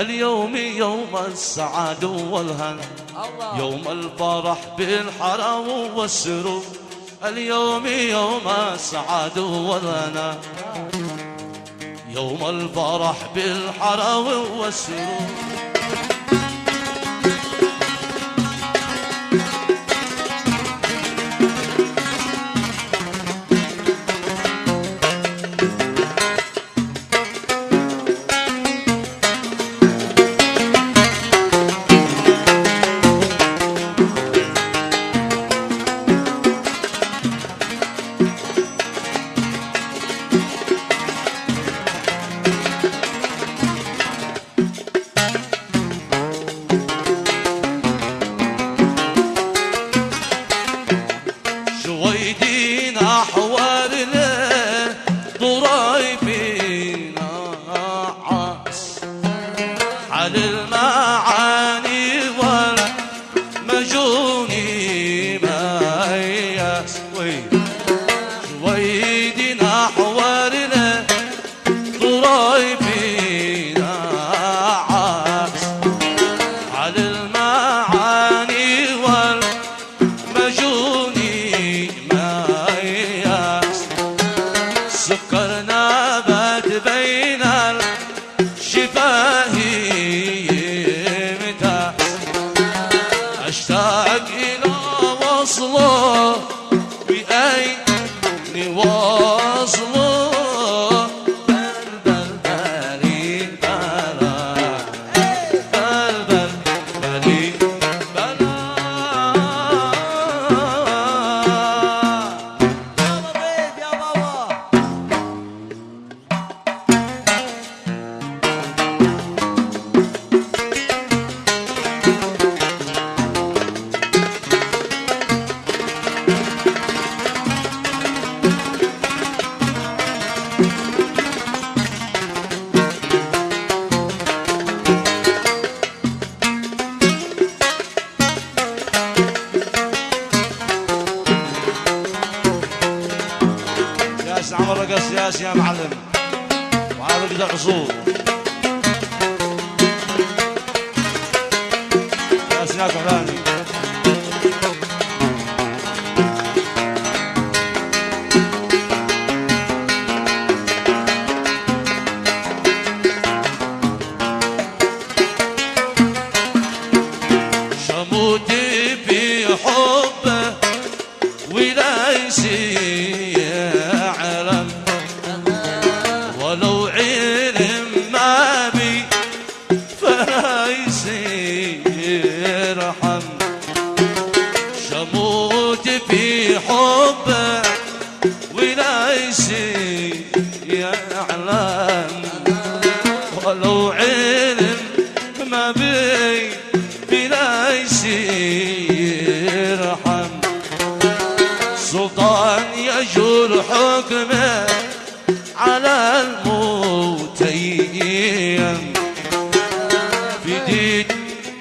اليوم يوم السعادة والهنا، يوم الفرح بالحرام والسرور. اليوم يوم السعادة والهنا، يوم الفرح بالحرام والسرور. شويدينا حوارنا ضرايبينا عاس على المعاني والمجوني ما يسوي. شويدينا حوارنا ضرايبينا عاس على المعاني والمجوني سكرنا بات بين الشفاهي اشتاق الى وصله باين وصله. بلبل بلي بلا عمر رقص ياس يا معلم وعلى قد عصور ياس يا كحلاني. شموتي في حبه ولا يعلم، ولو علم ما بي فلا يصير حم. شموت في حبه ولا يعلم، ولو علم ما بي فلا يصير حم. سلطان يجور حكمه على الموتين في ديد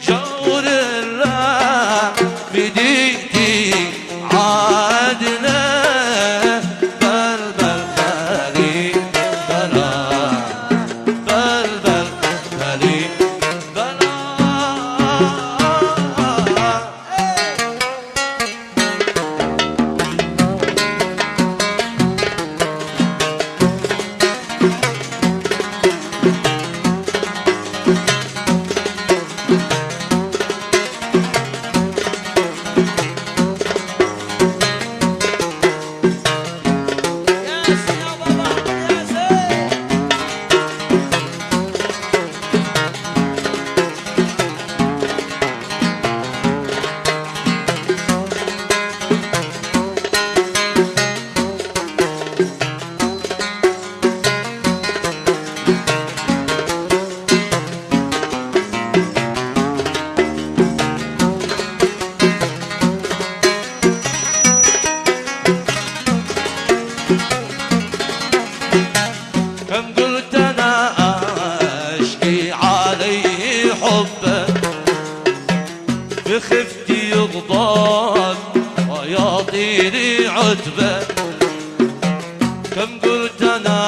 جور الله في ديدي عادنا. بلبل بلي بلا بلبل بلي بلا بخفتي يغضب ويعطيني عتبة. كم قلت أنا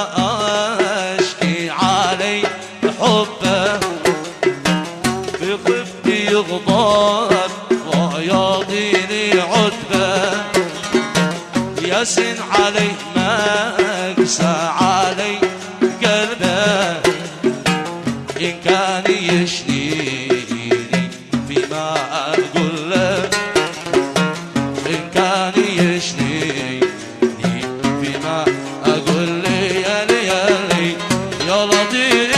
أشكي علي حبه ياسين علي مقسى علي قلبه إن كان يشنيني بما أقول له إن كان يشنيني بما أقول له يا ليالي يا لطيف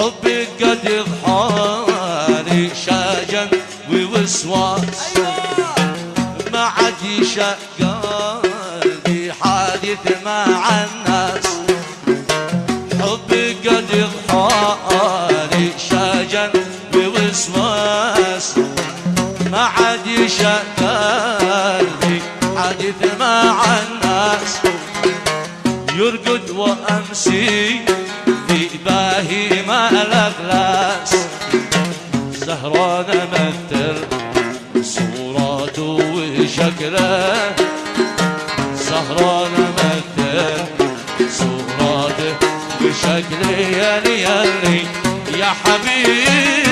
حبك قد يضحاني شجن ووسواس ما عاد يشق قلبي حادث مع الناس حبك قد يضحاني شجن ووسواس ما عاد يشق قلبي حادث مع الناس يرقد وأمسي في باهي ما الأغلاس سهران مثل صوراته وشكله سهران مثل صوراته وشكله يا ليالي يا حبيبي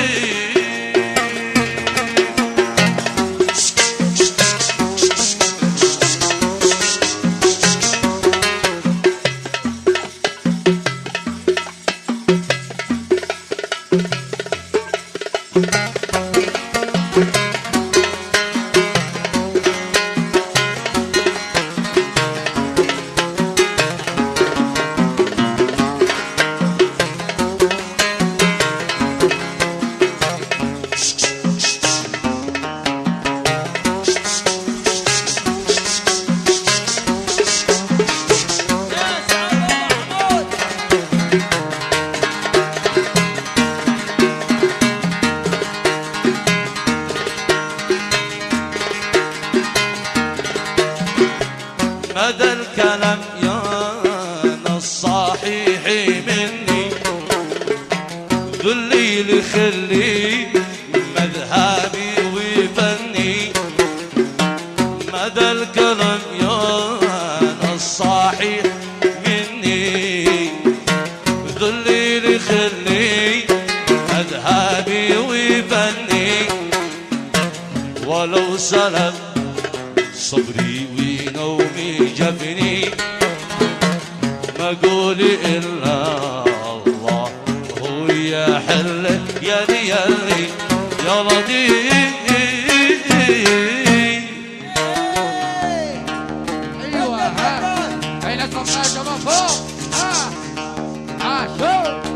مدى الكلام يا الصحيح مني ذلي لخلي مذهبي وفني مدى الكلام يا الصحيح مني ذلي لخلي مذهبي وفني ولو سلب صبري ونومي جفني ما قولي إلا الله هو يحل يا ليالي يا لطيف ايوه ها هيلا صوتنا يا شباب فوق ها شوف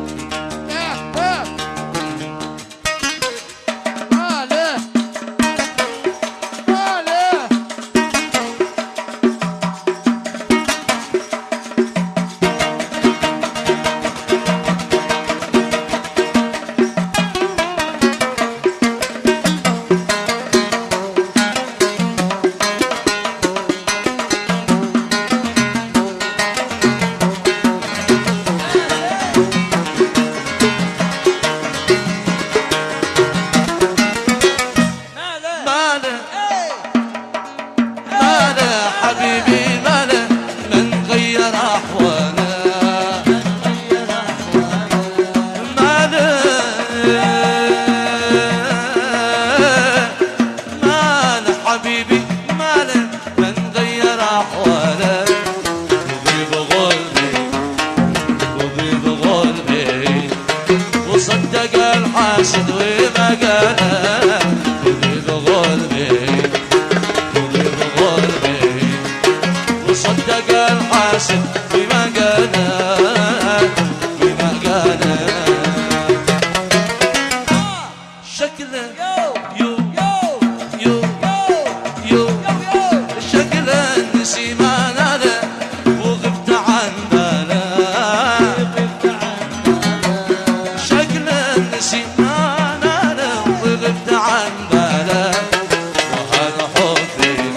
الحاسد وما قاله خذي بغلبي خذي بغلبي وصدق الحاسد بما قاله بما قاله شكله يو يو يو شكله نسي ما ناله وغبت عن باله شكله نسي ما ناله وغبت عن باله وهذا حبي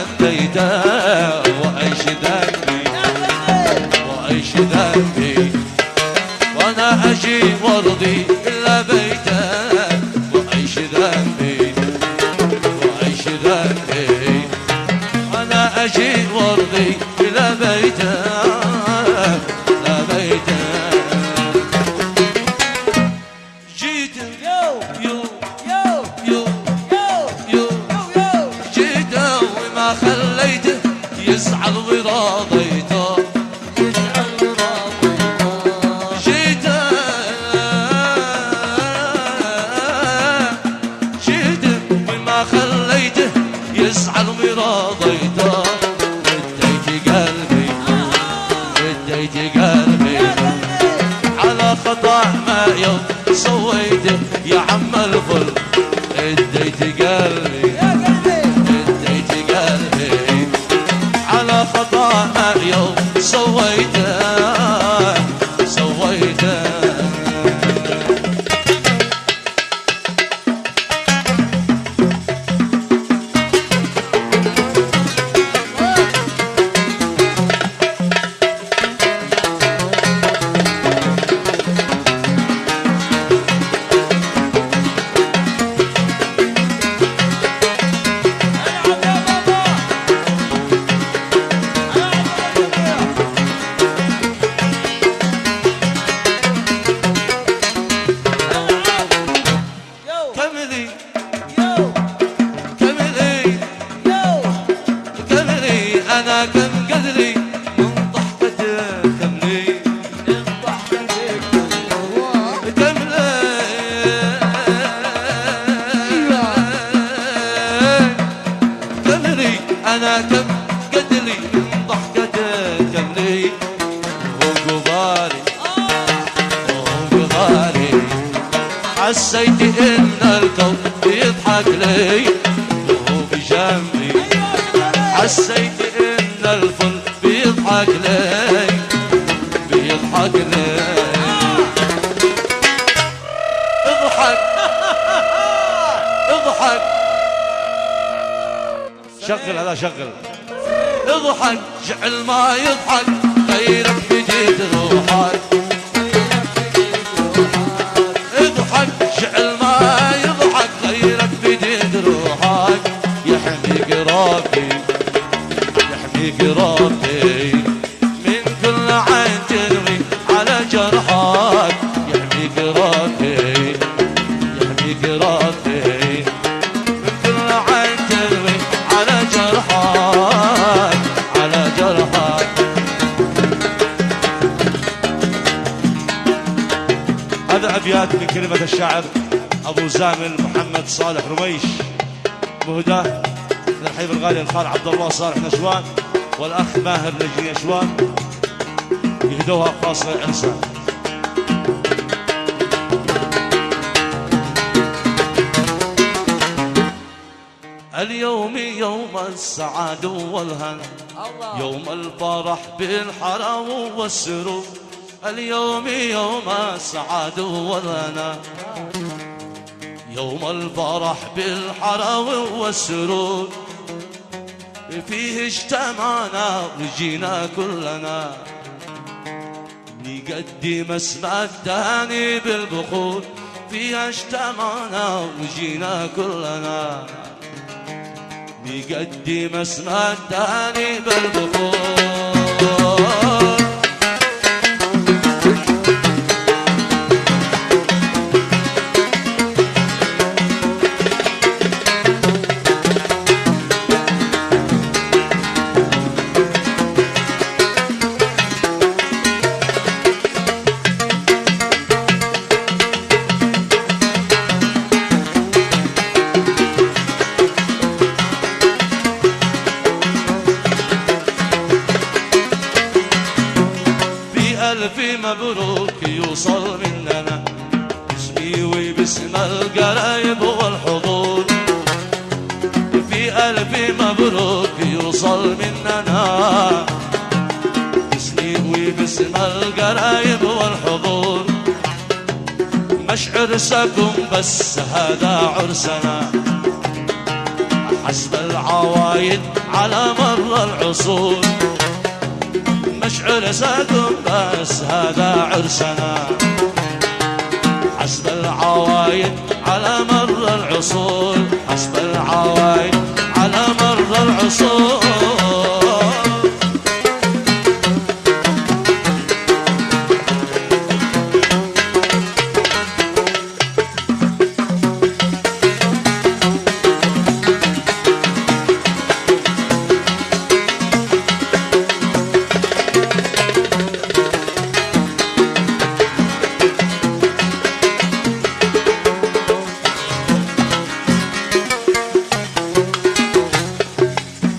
لبيته وأيش ذنبي وأيش ذنبي وأنا أجي وارضي لبيته وأيش ذنبي وأيش ذنبي وأنا أجي وارضي لبيته لبيته جيت يو يو يو يو جيت وما خليته يزعل ورضيته جيت جيت وما خليته يزعل ورضيته اديت قلبي اديت قلبي على خطأ ما يوم سويته يا عم الفل اديت قلبي اديت قلبي على خطأ ما يوم سويته سويته أنا كم قدري من ضحكته كملي من ضحكتك كملي كملي أنا كم قدري من ضحكته كملي وقبالي وقبالي حسيت إن الكون يضحك لي وهو بجنبي حسيت إن الفل بيضحك لي بيضحك لي اضحك اضحك شغل هذا شغل اضحك جعل ما يضحك غيرك بجيت روحك اضحك جعل ما يضحك غيرك بجيت روحك يحميك ربي يحميك ربي من كل عين تنوي على جرحك يحميك ربي يحميك ربي من كل عين تنوي على جرحك على جرحك هذا أبيات من كلمة الشاعر أبو زامل محمد صالح رميش مهداه للحبيب الغالي الخال عبد الله صالح نشوان والاخ ماهر نجي نشوان يهدوها خاصه للانسان. اليوم يوم السعادة والهنا يوم الفرح بالحلاوة والسرور اليوم يوم السعادة والهنا يوم الفرح بالحلاوة والسرور فيه اجتمعنا وجينا كلنا نقدم اسم التهاني بالبخور فيها اجتمعنا وجينا كلنا نقدم اسم التهاني بالبخور ألف مبروك يوصل مننا باسمي وباسم القرايب والحضور في ألف مبروك يوصل مننا باسمي وباسم القرايب والحضور مش عرسكم بس هذا عرسنا حسب العوايد على مر العصور، مشعر ساكن بس هذا عرسنا، حسب العوايد على مر العصور، حسب العوايد على مر العصور.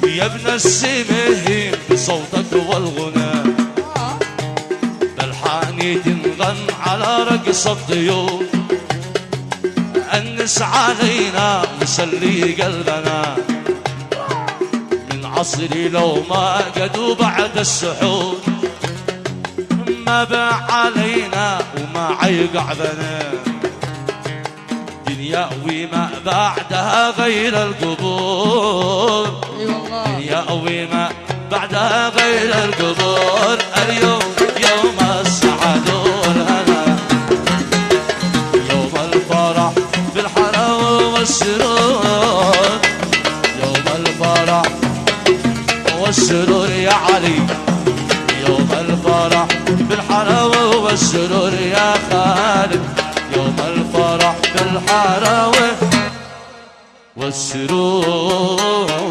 يا ابن السماهين بصوتك والغنى، بالحاني تنغن على رقص الطيور، أنس علينا مسلي قلبنا، من عصري لو ما قدوا بعد السحور، ما باع علينا وما عيقع بنا، دنيا وما بعدها غير القبور، دنيا وما بعدها غير القبور. اليوم يوم السعد والهنا، يوم الفرح بالحلاوة والسرور، يوم الفرح والسرور يا علي، يوم الفرح بالحلاوة والسرور يا خالد، يوم الفرح بالحلاوة والسرور.